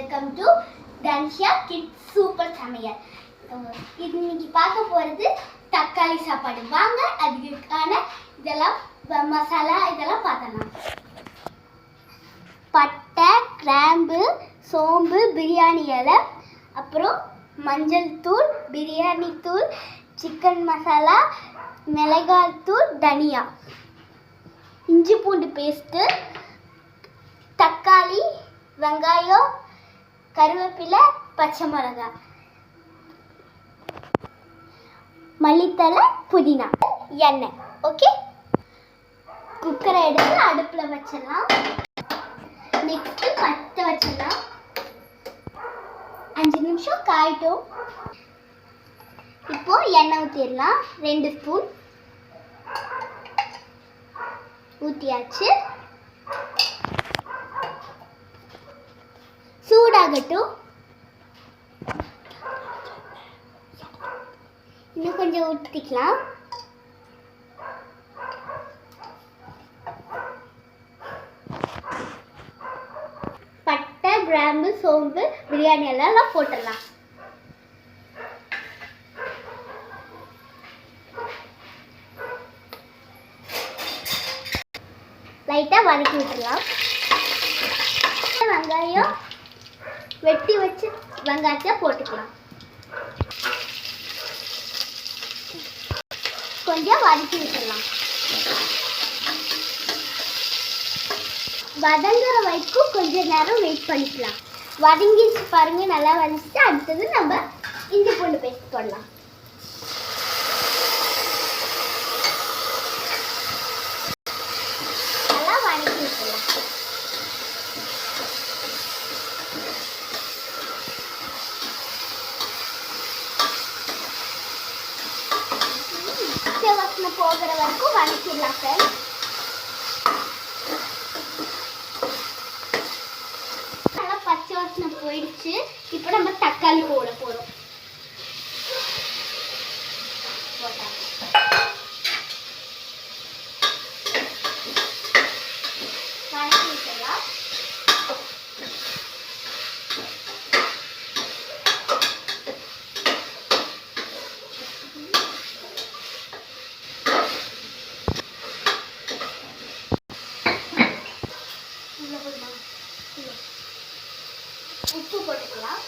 Welcome to தன்ஷா kids super சமையல். இன்னைக்கு பார்க்க போகிறது தக்காளி சாப்பாடு. வாங்க அதுக்கான இதெல்லாம் மசாலா இதெல்லாம் பார்த்தலாம். பட்டை, கிராம்பு, சோம்பு, பிரியாணி இலை, அப்புறம் மஞ்சள் தூள், பிரியாணி தூள், சிக்கன் மசாலா, மிளகாய் தூள், தனியா, இஞ்சி பூண்டு பேஸ்ட்டு, தக்காளி, வெங்காயம், கருவேப்பிலை, பச்சை மிளகாய், மல்லித்தலை, புதினா, எண்ணெய். ஓகே, குக்கரை எடுத்து அடுப்பில் வச்சிடலாம். நெக்ஸ்ட்டு பற்ற வச்சிடலாம். 5 நிமிஷம் காயட்டும். இப்போ எண்ணெய் ஊற்றிடலாம். 2 ஸ்பூன் ஊற்றியாச்சு. சூடாகட்டும். இன்னும் கொஞ்சம் ஊற்றிக்கலாம். பட்டை, கிராம்பு, சோம்பு, பிரியாணி எல்லாம் போட்டுடலாம். லைட்டாக வதக்கி விட்டுடலாம். வெங்காயம் வெட்டி வச்சு வெங்காயத்தை போட்டுக்கலாம். கொஞ்சம் வதக்கி விட்டுடலாம். வதங்குற வரைக்கும் கொஞ்சம் நேரம் வெயிட் பண்ணிக்கலாம். வதங்கிச்சு பாருங்க, நல்லா வதங்கிட்டு அடுத்தது நம்ம இஞ்சி பூண்டு பேஸ்ட் போடலாம். நல்லா வதக்கி விட்டுடலாம். வாசனை போகிற வரைக்கும் வதக்கிடலாம் சார். நல்லா பச்சை வாசனை போயிடுச்சு. இப்போ நம்ம தக்காளி போட போறோம். வதக்கி விட்டுடலாம். உப்பு போட்டுக்கலாம்.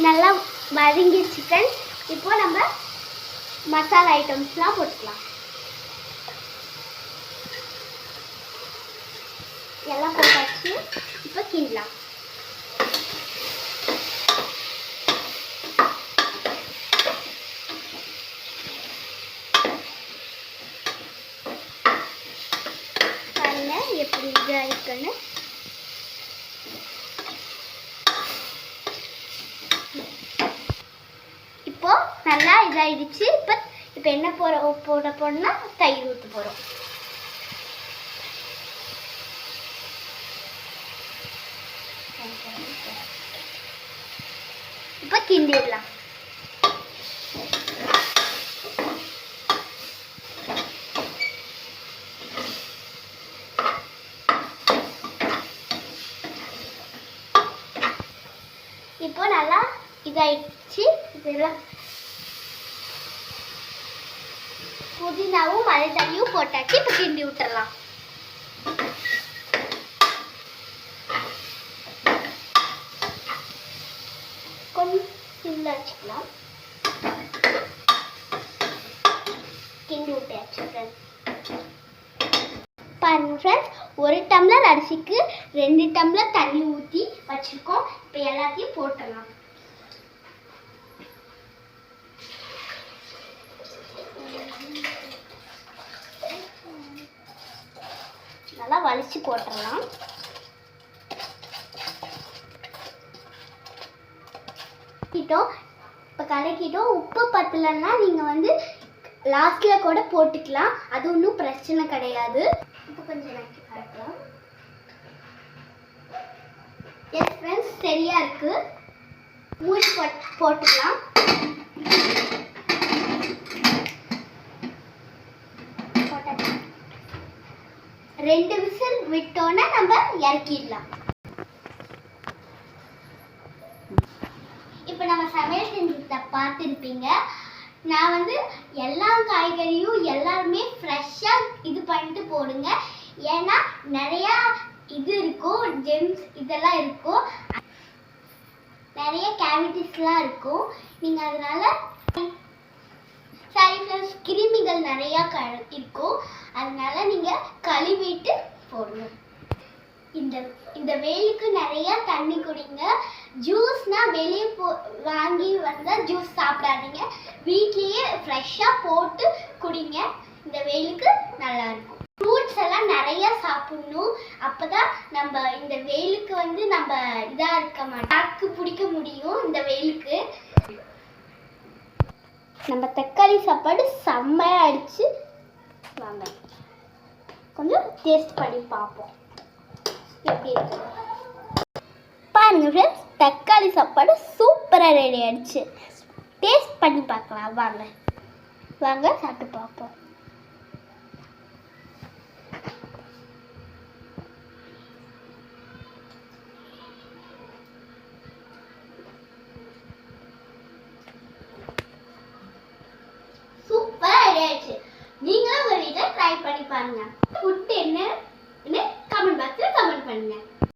நல்லா வதங்கி சிக்கன். இப்போ நம்ம மசாலா ஐட்டம்ஸ்லாம் போட்டுக்கலாம். எல்லாம் போட்டாச்சு. இப்போ கிண்டலாம். எப்படி இதாக இருக்குன்னு இப்போ நல்லா இதாகிடுச்சு. இப்போ என்ன போட போறோம்னா தயிர் ஊற்ற போகிறோம். இப்போ கிண்டிடலாம். இப்போ நல்லா இதாயிடுச்சு. இதெல்லாம் புதினாவும் மல்லித்தலையும் போட்டாச்சு. இப்போ கிண்டி விட்டுறலாம். கொஞ்சம் சிம்ல வச்சுக்கலாம். கிண்டி விட்டாச்சு ஃப்ரெண்ட்ஸ். பாருங்க ஃப்ரெண்ட்ஸ், 1 டம்ளர் அரிசிக்கு 2 டம்ளர் தண்ணி ஊற்றி வச்சுருக்கோம். இப்போ எல்லாத்தையும் போட்டுடலாம். நல்லா வலிச்சு போட்டுடலாம். இப்போ கலக்கிட்டோம். உப்பு பத்தலைன்னா நீங்கள் லாஸ்ட்டில் கூட போட்டுக்கலாம். அது ஒன்றும் பிரச்சனை கிடையாது. இப்போ கொஞ்சம் நக்கி காட்டலாம். எஸ் ஃப்ரெண்ட்ஸ், சரியா இருக்கு. மூடி போட்டுக்கலாம். 2 விசில் விட்டோன்னா நம்ம இறக்கிடலாம். இப்போ நம்ம சமையல் செஞ்சதை பார்த்துருப்பீங்க. நான் வந்து எல்லா காய்கறியும் எல்லாருமே ஃப்ரெஷ்ஷாக இது பண்ணிட்டு போடுங்க. ஏன்னா நிறையா இது இருக்கும், ஜெம்ஸ் இதெல்லாம் இருக்கும், நிறைய கேவிட்டிஸ்லாம் இருக்கும். நீங்கள் அதனால சைட்லஸ் கிருமிகள் நிறையா இருக்கும். அதனால நீங்கள் கழுவிட்டு போடணும். இந்த வெயிலுக்கு நிறையா தண்ணி குடிங்க. ஜூஸ்னா வெளியே வாங்கி வந்தால் ஜூஸ் சாப்பிடாதீங்க. வீட்லேயே ஃப்ரெஷ்ஷாக போட்டு குடிங்க. இந்த வெயிலுக்கு நல்லா இருக்கும். ஃப்ரூட்ஸ் எல்லாம் நிறைய சாப்பிடணும். அப்போதான் நம்ம இந்த வெயிலுக்கு வந்து நம்ம இதாக இருக்க மாட்டோம், தாக்கு பிடிக்க முடியும். இந்த வெயிலுக்கு நம்ம தக்காளி சாப்பாடு செம்மையாக அடிச்சு வாங்க கொஞ்சம் டேஸ்ட் பண்ணி பார்ப்போம் எப்படி இருக்கு. பாருங்க ஃப்ரெண்ட்ஸ், தக்காளி சாப்பாடு சூப்பராக ரெடி ஆயிடுச்சு. டேஸ்ட் பண்ணி பார்க்கலாம் வாங்க. வாங்க சாப்பிட்டு பார்ப்போம். சூப்பராக ரெடி ஆயிடுச்சு. நீங்களும் உங்கள் வீட்டில் ட்ரை பண்ணி பாருங்க. ஃபுட் என்ன கமெண்ட் பாக்ஸில் கமெண்ட் பண்ணுங்க.